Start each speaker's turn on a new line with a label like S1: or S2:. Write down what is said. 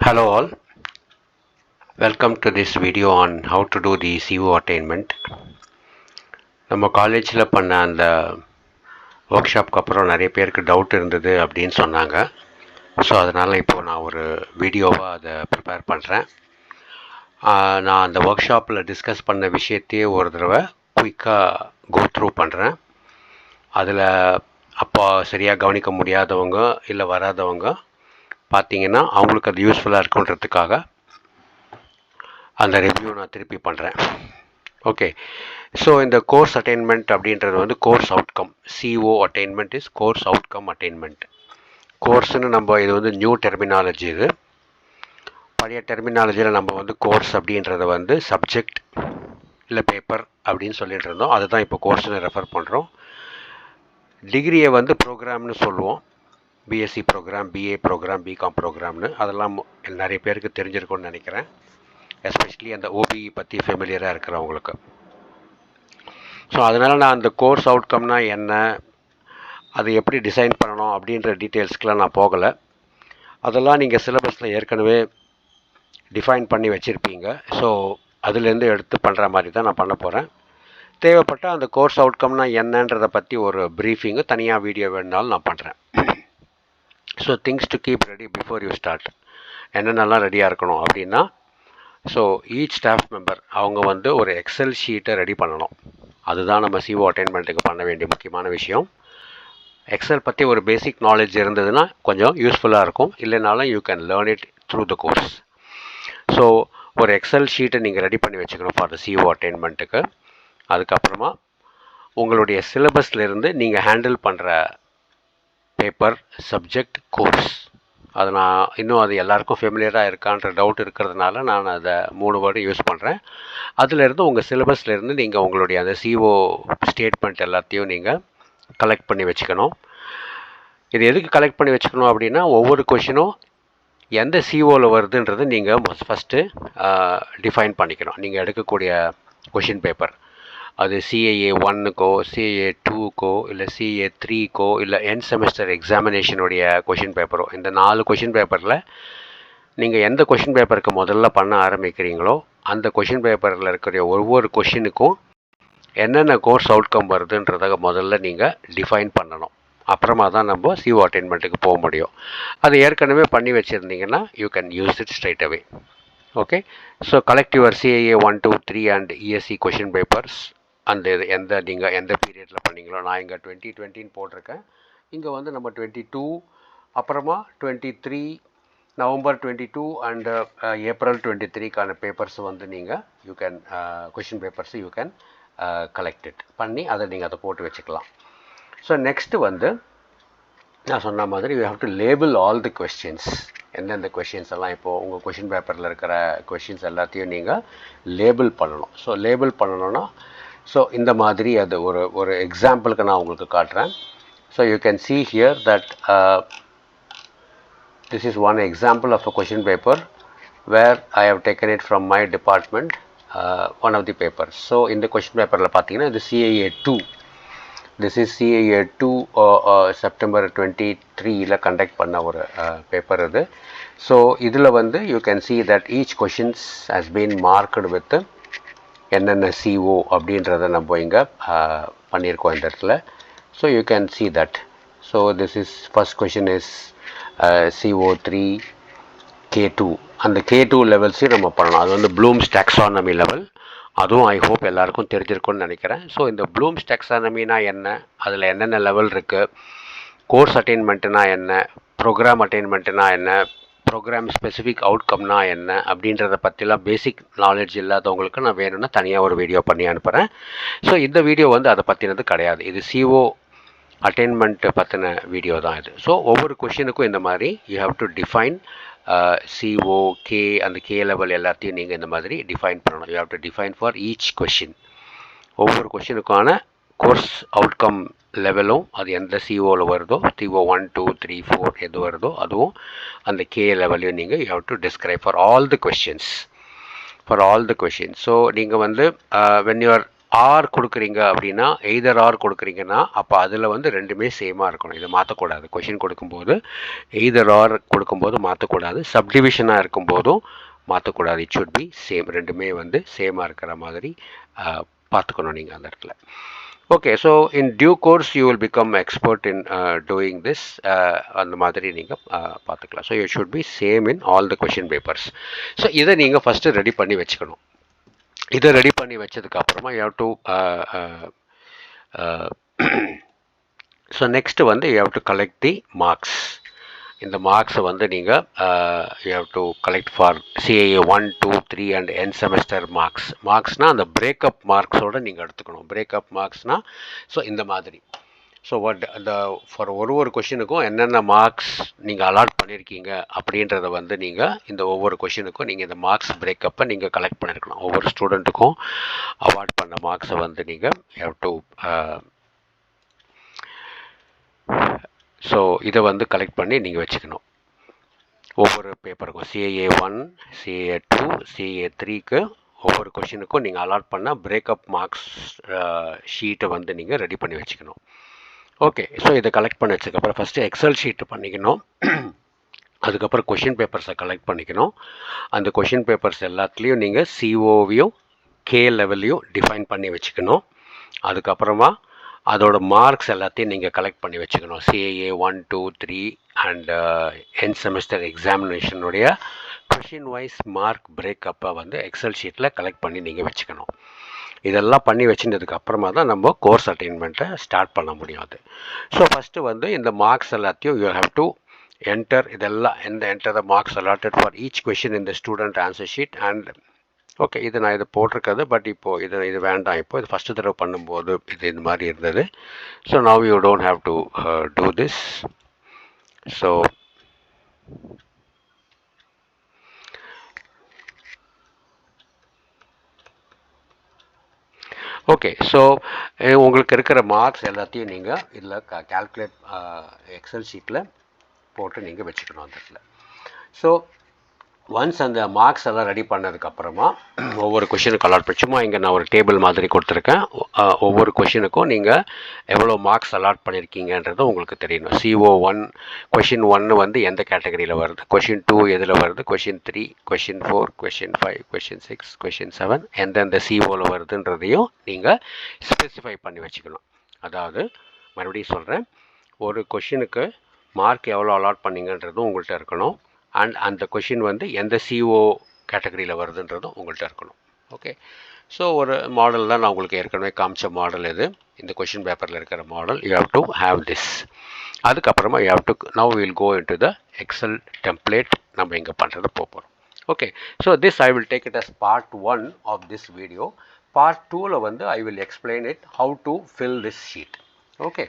S1: Hello all, welcome to this video on how to do the CO attainment. நம்ம காலேஜில் பண்ண அந்த work ஷாப்க்கு அப்புறம் நிறைய பேருக்கு டவுட் இருந்தது அப்படின்னு சொன்னாங்க. ஸோ அதனால் இப்போது நான் ஒரு வீடியோவாக அதை ப்ரிப்பேர் பண்ணுறேன். நான் அந்த ஒர்க் ஷாப்பில் டிஸ்கஸ் பண்ண விஷயத்தையே ஒரு தடவை குயிக்காக கோ த்ரூ பண்ணுறேன். அதில் அப்போ சரியாக கவனிக்க முடியாதவங்க இல்லை வராதவங்க பார்த்தீங்கன்னா அவங்களுக்கு அது யூஸ்ஃபுல்லாக இருக்குன்றதுக்காக அந்த ரிவ்யூ நான் திருப்பி பண்ணுறேன். ஓகே, ஸோ இந்த கோர்ஸ் அட்டைன்மெண்ட் அப்படின்றது வந்து course outcome. CO attainment is course outcome attainment. கோர்ஸ்னு நம்ம இது வந்து நியூ டெர்மினாலஜி. இது பழைய டெர்மினாலஜியில் நம்ம வந்து கோர்ஸ் அப்படின்றத வந்து சப்ஜெக்ட் இல்லை பேப்பர் அப்படின்னு சொல்லிட்டு இருந்தோம். அதுதான் இப்போ கோர்ஸ்னு ரெஃபர் பண்ணுறோம். டிகிரியை வந்து ப்ரோக்ராம்னு சொல்லுவோம். BSc program, BA program, BCom ப்ரோக்ராம்னு. அதெல்லாம் நிறைய பேருக்கு தெரிஞ்சிருக்கும்னு நினைக்கிறேன், எஸ்பெஷலி அந்த ஓபிஇ பற்றி ஃபெமிலியராக இருக்கிறவங்களுக்கு. ஸோ அதனால் நான் அந்த கோர்ஸ் அவுட்கம்னா என்ன, அதை எப்படி டிசைன் பண்ணணும் அப்படின்ற டீட்டெயில்ஸ்க்கெலாம் நான் போகலை. அதெல்லாம் நீங்கள் சிலபஸில் ஏற்கனவே டிஃபைன் பண்ணி வச்சுருப்பீங்க. ஸோ அதுலேருந்து எடுத்து பண்ணுற மாதிரி தான் நான் பண்ண போகிறேன். தேவைப்பட்டால் அந்த கோர்ஸ் அவுட்கம்னா என்னன்றதை பற்றி ஒரு ப்ரீஃபிங்கு தனியாக வீடியோ வேணுனாலும் நான் பண்ணுறேன். So things to keep ready before you start. என்னென்னலாம் ரெடியாக இருக்கணும் அப்படின்னா, ஸோ ஈச் ஸ்டாஃப் மெம்பர் அவங்க வந்து ஒரு எக்ஸல் ஷீட்டை ரெடி பண்ணணும். அதுதான் நம்ம CO அட்டைன்மெண்ட்டுக்கு பண்ண வேண்டிய முக்கியமான விஷயம். எக்ஸல் பற்றி ஒரு பேசிக் நாலேஜ் இருந்ததுன்னா கொஞ்சம் யூஸ்ஃபுல்லாக இருக்கும். இல்லைனாலும் you can learn it through the course. So ஒரு எக்ஸல் ஷீட்டை நீங்கள் ரெடி பண்ணி வச்சுக்கணும் ஃபார் த CO அட்டைன்மெண்ட்டுக்கு. அதுக்கப்புறமா உங்களுடைய சிலபஸ்லேருந்து நீங்கள் ஹேண்டில் பண்ணுற பேப்பர், சப்ஜெக்ட், கோர்ஸ், அது நான் இன்னும் அது எல்லாருக்கும் ஃபெமிலியராக இருக்கான்ற டவுட் இருக்கிறதுனால நான் அதை 3 வேர்டு யூஸ் பண்ணுறேன். அதிலேருந்து உங்கள் சிலபஸ்லேருந்து நீங்கள் உங்களுடைய அந்த CO ஸ்டேட்மெண்ட் எல்லாத்தையும் நீங்கள் கலெக்ட் பண்ணி வச்சுக்கணும். இது எதுக்கு கலெக்ட் பண்ணி வச்சுக்கணும் அப்படின்னா, ஒவ்வொரு கொஷினும் எந்த COவில் வருதுன்றது நீங்கள் ஃபஸ்ட்டு டிஃபைன் பண்ணிக்கணும். நீங்கள் எடுக்கக்கூடிய கொஷின் பேப்பர் அது CAA 1க்கோ, CAA 2க்கோ, இல்லை CAA 3க்கோ, இல்லை எண்ட் செமஸ்டர் எக்ஸாமினேஷனுடைய கொஷின் பேப்பரோ, இந்த 4 கொஷின் பேப்பரில் நீங்கள் எந்த கொஷின் பேப்பருக்கு முதல்ல பண்ண ஆரம்பிக்கிறீங்களோ அந்த கொஷின் பேப்பரில் இருக்கிற ஒவ்வொரு கொஷினுக்கும் என்னென்ன கோர்ஸ் அவுட்கம் வருதுன்றதை முதல்ல நீங்கள் டிஃபைன் பண்ணணும். அப்புறமா தான் நம்ம CO அட்டைன்மெண்ட்டுக்கு போக முடியும். அது ஏற்கனவே பண்ணி வச்சுருந்தீங்கன்னா you can use it straight away. Okay, so collect your CAA 1, 2, 3 and ESC question papers. அந்த நீங்கள் எந்த பீரியடில் பண்ணீங்களோ, நான் இங்கே 2020 போட்டிருக்கேன். இங்கே வந்து நம்ம 22, அப்புறமா 23, நவம்பர் 22 அண்ட் ஏப்ரல் 23க்கான பேப்பர்ஸ் வந்து நீங்கள் you can question papers you can collect it பண்ணி அதை நீங்கள் அதை போட்டு வச்சுக்கலாம். ஸோ நெக்ஸ்ட்டு வந்து நான் சொன்ன மாதிரி you have to label all the questions. எந்தெந்த கொஷின்ஸ் எல்லாம் இப்போது உங்கள் கொஷின் பேப்பரில் இருக்கிற கொஷின்ஸ் எல்லாத்தையும் நீங்கள் லேபிள் பண்ணணும். ஸோ லேபிள் பண்ணணுன்னா, ஸோ இந்த மாதிரி அது ஒரு எக்ஸாம்பிளுக்கு நான் உங்களுக்கு காட்டுறேன். So you can see here that this is one example of a question paper where I have taken it from my department, one of the papers. So இந்த கொஷின் பேப்பரில் பார்த்தீங்கன்னா இது CAA 2. This is CAA 2 September 23 conduct பண்ண ஒரு paper இது. So இதில் வந்து you can see that each questions has been marked with என்னென்ன CO அப்படின்றத நம்ம இங்கே பண்ணியிருக்கோம் இந்த இடத்துல. So you can see that. So this is first question is CO3 K2. அந்த K2 லெவல்ஸையும் நம்ம பண்ணணும். அது வந்து ப்ளூம்ஸ் டாக்ஸானமி லெவல். அதுவும் ஐ ஹோப் எல்லாருக்கும் தெரிஞ்சிருக்கும்னு நினைக்கிறேன். ஸோ இந்த ப்ளூம்ஸ் டாக்ஸானமினா என்ன, அதில் என்னென்ன லெவல் இருக்குது, கோர்ஸ் அட்டைன்மெண்ட்டுனா என்ன, ப்ரோக்ராம் அட்டைன்மெண்ட்டுனா என்ன, ப்ரோக்ராம் ஸ்பெசிஃபிக் அவுட்கம்னா என்ன அப்படின்றத பற்றிலாம் பேசிக் நாலேஜ் இல்லாதவங்களுக்கு நான் வேணும்னா தனியாக ஒரு வீடியோ பண்ணி அனுப்புகிறேன். ஸோ இந்த வீடியோ வந்து அதை பற்றினது கிடையாது. இது CO அட்டைன்மெண்ட்டு பற்றின வீடியோ தான் இது. ஸோ ஒவ்வொரு கொஷினுக்கும் இந்த மாதிரி you have to define CO, K, அந்த K லெவல் எல்லாத்தையும் நீங்கள் இந்த மாதிரி டிஃபைன் பண்ணணும். You have to define for each question. ஒவ்வொரு கொஷினுக்கான கோர்ஸ் அவுட்கம் லெவலும் அது எந்த COவில் வருதோ, CO 1, 2, 3, 4 எது வருதோ அதுவும் அந்த K லெவலையும் நீங்கள் you have to describe for all the questions. So நீங்கள் வந்து when you are ஆர் கொடுக்குறீங்க அப்படின்னா எய்தர் ஆர் கொடுக்குறீங்கன்னா அப்போ அதில் வந்து ரெண்டுமே சேமாக இருக்கணும். இதை மாற்றக்கூடாது. கொஷின் கொடுக்கும்போது எய்தர் ஆர் கொடுக்கும்போது மாற்றக்கூடாது, சப்டிவிஷனாக இருக்கும்போதும் மாற்றக்கூடாது. It should be same. ரெண்டுமே வந்து சேமாக இருக்கிற மாதிரி பார்த்துக்கணும் நீங்கள் அந்த இடத்துல. Okay, so in due course you will become expert in doing this. அந்த மாதிரி நீங்கள் பார்த்துக்கலாம். So you should be same in all the question papers. So இதை நீங்கள் ஃபஸ்ட்டு ரெடி பண்ணி வச்சுக்கணும். இதை ரெடி பண்ணி வச்சதுக்கப்புறமா you have to so next வந்து you have to collect the marks. இந்த மார்க்ஸை வந்து நீங்கள் you have to collect for CAA 1, 2, 3 and N semester marks. மார்க்ஸ்னால் அந்த பிரேக்கப் மார்க்ஸோடு நீங்கள் எடுத்துக்கணும். பிரேக்கப் மார்க்ஸ்னால் ஸோ இந்த மாதிரி. ஸோ வாட் அந்த ஃபார் ஒரு கொஷினுக்கும் என்னென்ன மார்க்ஸ் நீங்கள் அலாட் பண்ணியிருக்கீங்க அப்படின்றத வந்து நீங்கள் இந்த ஒவ்வொரு கொஷினுக்கும் நீங்கள் இந்த மார்க்ஸ் பிரேக்கப்பை நீங்கள் கலெக்ட் பண்ணியிருக்கணும். ஒவ்வொரு ஸ்டூடெண்ட்டுக்கும் அவார்ட் பண்ண மார்க்ஸை வந்து நீங்கள் ஹேவ் டு ஸோ இதை வந்து கலெக்ட் பண்ணி நீங்கள் வச்சுக்கணும். ஒவ்வொரு பேப்பருக்கும் சிஏஏ 1, சிஏஏ 2, சிஏஏ 3க்கு ஒவ்வொரு கொஷினுக்கும் நீங்கள் அலாட் பண்ண பிரேக்கப் மார்க்ஸ் ஷீட்டை வந்து நீங்கள் ரெடி பண்ணி வச்சுக்கணும். ஓகே, ஸோ இதை கலெக்ட் பண்ணி வச்சதுக்கப்புறம் ஃபஸ்ட்டு எக்ஸல் ஷீட்டு பண்ணிக்கணும். அதுக்கப்புறம் கொஷின் பேப்பர்ஸை கலெக்ட் பண்ணிக்கணும். அந்த கொஷின் பேப்பர்ஸ் எல்லாத்துலேயும் நீங்கள் சிஓவையும் கே லெவல்லையும் டிஃபைன் பண்ணி வச்சுக்கணும். அதுக்கப்புறமா அதோட மார்க்ஸ் எல்லாத்தையும் நீங்கள் கலெக்ட் பண்ணி வச்சுக்கணும். சிஏஏ 1, 2, 3 அண்ட் என் செமஸ்டர் எக்ஸாமினேஷனுடைய கொஷின் வைஸ் மார்க் பிரேக்கப்பை வந்து எக்ஸல் ஷீட்டில் கலெக்ட் பண்ணி நீங்கள் வச்சுக்கணும். இதெல்லாம் பண்ணி வச்சுட்டதுக்கு அப்புறமா தான் நம்ம கோர்ஸ் அட்டைன்மெண்ட்டை ஸ்டார்ட் பண்ண முடியும். அது ஸோ ஃபஸ்ட்டு வந்து இந்த மார்க்ஸ் எல்லாத்தையும் யூ ஹேவ் டு என்டர். இதெல்லாம் enter the marks allotted for each question in the student answer sheet. And okay, இது நான் இதை போட்டிருக்கிறது, பட் இப்போது இது வேண்டாம். இப்போ இது ஃபஸ்ட்டு தடவை பண்ணும்போது இது மாதிரி இருந்தது. So now you don't have to do this. So okay, so உங்களுக்கு இருக்கிற மார்க்ஸ் எல்லாத்தையும் நீங்கள் இதில் கால்குலேட் எக்ஸல் ஷீட்டில் போட்டு நீங்கள் வச்சுக்கணும் அந்த இடத்துல. ஸோ ஒன்ஸ் அந்த மார்க்ஸ் எல்லாம் ரெடி பண்ணதுக்கப்புறமா ஒவ்வொரு கொஷினுக்கு அலாட் பண்ணி, சும்மா இங்கே நான் ஒரு டேபிள் மாதிரி கொடுத்துருக்கேன். ஒவ்வொரு கொஷினுக்கும் நீங்கள் எவ்வளோ மார்க்ஸ் அலாட் பண்ணியிருக்கீங்கன்றது உங்களுக்கு தெரியணும். CO1 கொஷின் 1 வந்து எந்த கேட்டகரியில் வருது, கொஷின் 2 எதில் வருது, question 3, question 4, question 5, question 6, question 7 எந்தெந்த சிஓவில் வருதுன்றதையும் நீங்கள் ஸ்பெசிஃபை பண்ணி வச்சுக்கணும். அதாவது மறுபடியும் சொல்கிறேன், ஒரு கொஷினுக்கு மார்க் எவ்வளோ அலாட் பண்ணிங்கன்றதும் உங்கள்கிட்ட இருக்கணும். அண்ட் அந்த கொஷின் வந்து எந்த சிஓ கேட்டகரியில் வருதுன்றதும் உங்கள்கிட்ட இருக்கணும். ஓகே, ஸோ ஒரு மாடல் தான் நான் உங்களுக்கு ஏற்கனவே காமிச்ச மாடல் இது. இந்த கொஷின் பேப்பரில் இருக்கிற model you have to have this. அதுக்கப்புறமா you have to now will go into the excel template. நம்ம இங்கே பண்ணுறதை போகிறோம். Okay, so this I will take it as part 1 of this video. Part 2ல் வந்து I will explain it how to fill this sheet. Okay.